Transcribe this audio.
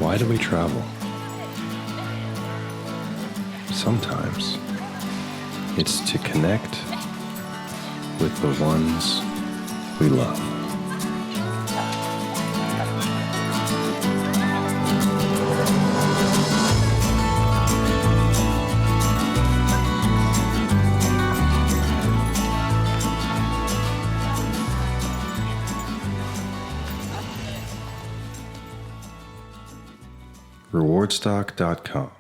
Why do we travel? Sometimes it's to connect with the ones we love. Rewardstock.com